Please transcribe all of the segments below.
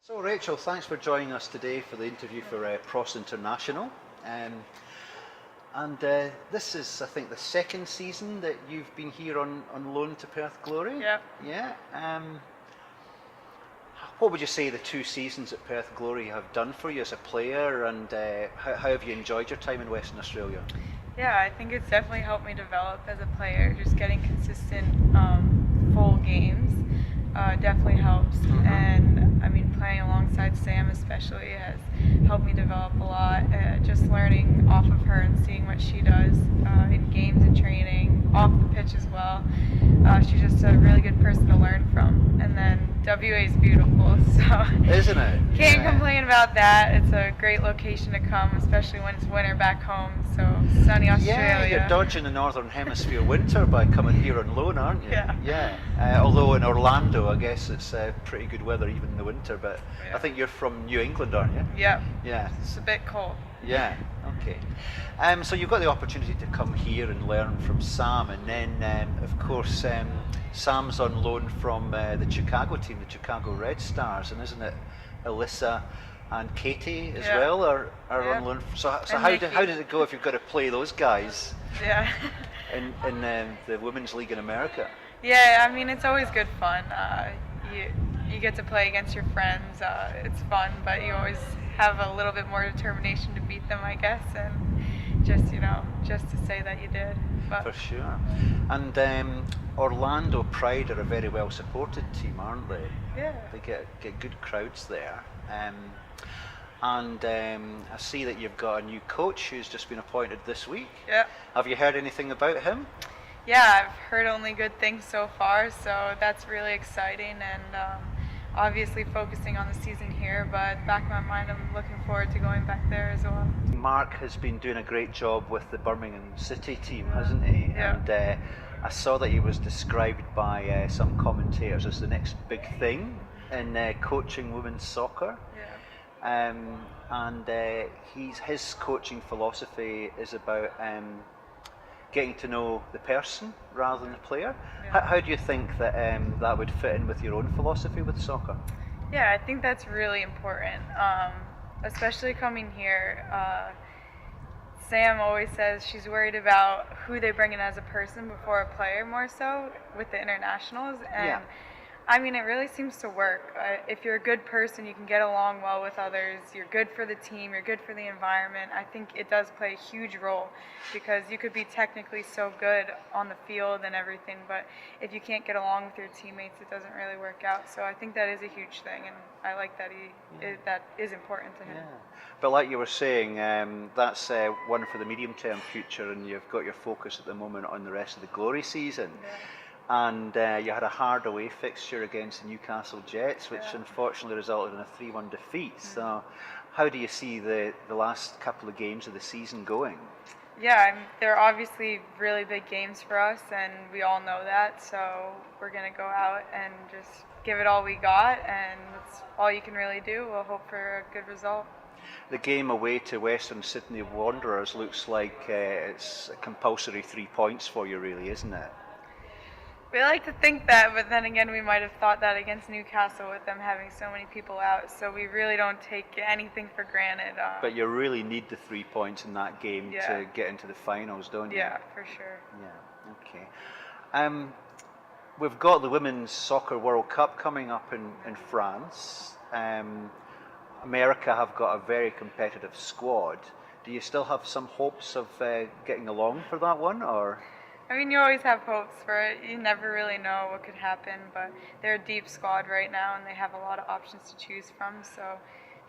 So Rachel, thanks for joining us today for the interview for Prost International. This is, I think, the second season that you've been here on loan to Perth Glory. Yep. Yeah. What would you say the 2 seasons at Perth Glory have done for you as a player, and how have you enjoyed your time in Western Australia? Yeah, I think it's definitely helped me develop as a player. Just getting consistent full games definitely helps. And I mean, playing alongside Sam especially has helped me develop a lot. Just learning off of her and seeing what she does in games and training, off the pitch as well. She's just a really good person to learn from. And then WA is beautiful, so Isn't it? can't complain about that. It's a great location to come, especially when it's winter back home. So sunny Australia. Yeah, you're dodging the Northern Hemisphere winter by coming here on loan, aren't you? Yeah. Yeah. Although in Orlando, I guess it's pretty good weather even in the winter. But Yeah. I think you're from New England, aren't you? Yep. Yeah. It's a bit cold. Yeah. Okay. So you've got the opportunity to come here and learn from Sam, and then of course Sam's on loan from the Chicago team, the Chicago Red Stars, and isn't it Alyssa and Katie as well are on loan? So how does it go if you've got to play those guys Yeah. in the Women's League in America? Yeah, I mean, it's always good fun. You get to play against your friends. It's fun, but you always have a little bit more determination to beat them, I guess, and just to say that you did. But For sure. And Orlando Pride are a very well supported team, aren't they? yeah. They get good crowds there. I see that you've got a new coach who's just been appointed this week. Yeah. Have you heard anything about him? Yeah, I've heard only good things so far, so that's really exciting, and obviously focusing on the season here, but back of my mind, I'm looking forward to going back there as well. Mark has been doing a great job with the Birmingham City team, hasn't he? Yeah. And I saw that he was described by some commentators as the next big thing in coaching women's soccer. Yeah. His coaching philosophy is about getting to know the person rather than the player. Yeah. How do you think that that would fit in with your own philosophy with soccer? Yeah, I think that's really important, especially coming here. Sam always says she's worried about who they bring in as a person before a player, more so with the internationals. And Yeah. I mean, it really seems to work. If you're a good person, you can get along well with others. You're good for the team. You're good for the environment. I think it does play a huge role, because you could be technically so good on the field and everything, but if you can't get along with your teammates, it doesn't really work out. So I think that is a huge thing, and I like that that is important to him. Yeah. But like you were saying, that's one for the medium-term future, and you've got your focus at the moment on the rest of the Glory season. Yeah. And you had a hard away fixture against the Newcastle Jets, which unfortunately resulted in a 3-1 defeat. So how do you see the last couple of games of the season going? Yeah, they're obviously really big games for us, and we all know that. So we're going to go out and just give it all we got, and that's all you can really do. We'll hope for a good result. The game away to Western Sydney Wanderers looks like it's a compulsory 3 points for you, really, isn't it? We like to think that, but then again, we might have thought that against Newcastle with them having so many people out. So we really don't take anything for granted. But you really need the 3 points in that game to get into the finals, don't you? Yeah, for sure. Yeah, okay. We've got the Women's Soccer World Cup coming up in France. America have got a very competitive squad. Do you still have some hopes of getting along for that one, or...? I mean, you always have hopes for it. You never really know what could happen, but they're a deep squad right now, and they have a lot of options to choose from, so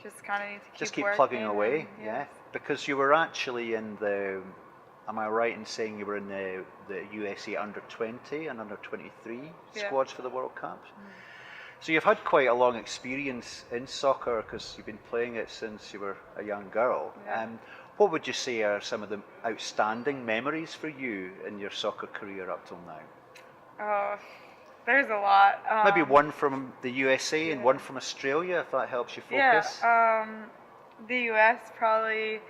just kind of need to keep working plugging away, and, yeah. Because you were actually in am I right in saying you were in the USA under-20 and under-23 squads for the World Cup? So you've had quite a long experience in soccer, because you've been playing it since you were a young girl. Yeah. What would you say are some of the outstanding memories for you in your soccer career up till now? Oh, there's a lot. Maybe one from the USA and one from Australia, if that helps you focus. Yeah, the US probably.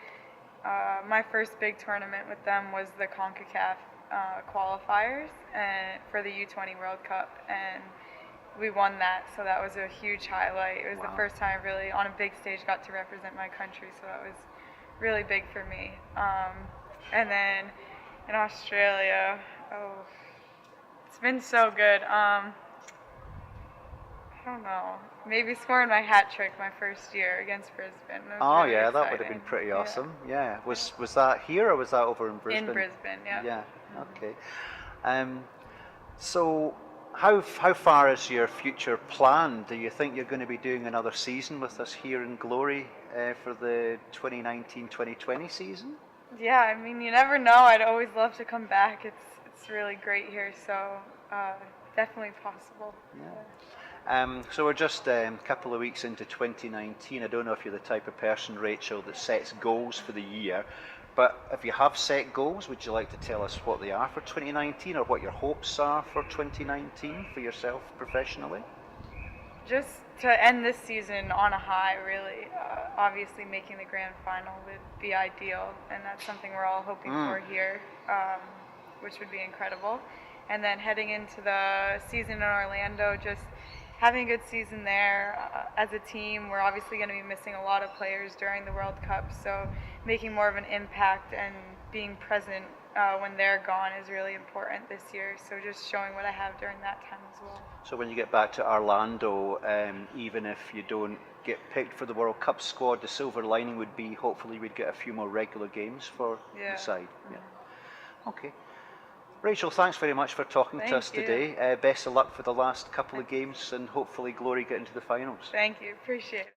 My first big tournament with them was the CONCACAF qualifiers and for the U20 World Cup, and we won that, so that was a huge highlight. It was Wow. the first time I really, on a big stage, got to represent my country, so that was really big for me. And then in Australia, it's been so good. I don't know. Maybe scoring my hat trick my first year against Brisbane. It was Oh really yeah, that would have exciting. been pretty Yeah. awesome. Yeah. Was that here or was that over in Brisbane? In Brisbane, yeah. Yeah. Okay. So how far is your future plan? Do you think you're going to be doing another season with us here in Glory for the 2019-2020 season? Yeah, I mean, you never know. I'd always love to come back. It's really great here, so definitely possible. Yeah. So we're just a couple of weeks into 2019. I don't know if you're the type of person, Rachel, that sets goals for the year, but if you have set goals, would you like to tell us what they are for 2019 or what your hopes are for 2019 for yourself professionally? Just to end this season on a high, really. Obviously, making the grand final would be ideal, and that's something we're all hoping for here, which would be incredible. And then heading into the season in Orlando, just having a good season there as a team. We're obviously going to be missing a lot of players during the World Cup, so making more of an impact and being present when they're gone is really important this year. So just showing what I have during that time as well. So when you get back to Orlando, even if you don't get picked for the World Cup squad, the silver lining would be hopefully we'd get a few more regular games for the side. Yeah. Okay. Rachel, thanks very much for talking to us today. Best of luck for the last couple of games and hopefully Glory get into the finals. Thank you. Appreciate it.